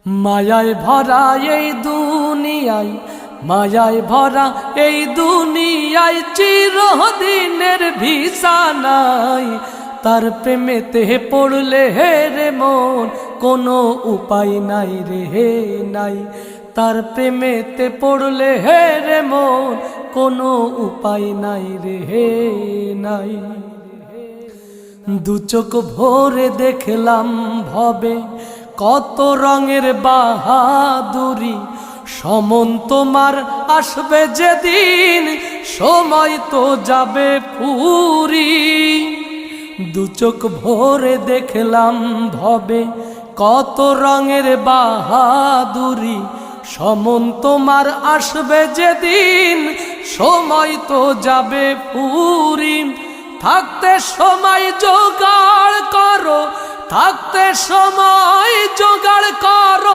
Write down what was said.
মায়ায় ভরা এই দুনিয়ায়, মায়ায় ভরা এই দুনিয়ায় চিরদিনের ভিসা নাই। তার প্রেমেতে পড়লে রে মন কোনো উপায় নাই রে নাই। তার প্রেমেতে পড়লে রে মন কোনো উপায় নাই রে নাই। দু চোখ ভরে দেখলাম ভবে কত রঙের বাহাদুরি। সমন তোমার আসবে যেদিন সময় তো যাবে পুরি। দু চোখ ভরে দেখলাম ভবে কত রঙের বাহাদুরি। সমন তোমার আসবে যেদিন সময় তো যাবে পুরি। থাকতে সময় জোগাড় করো, থাকতে সময় জোগাড় করো।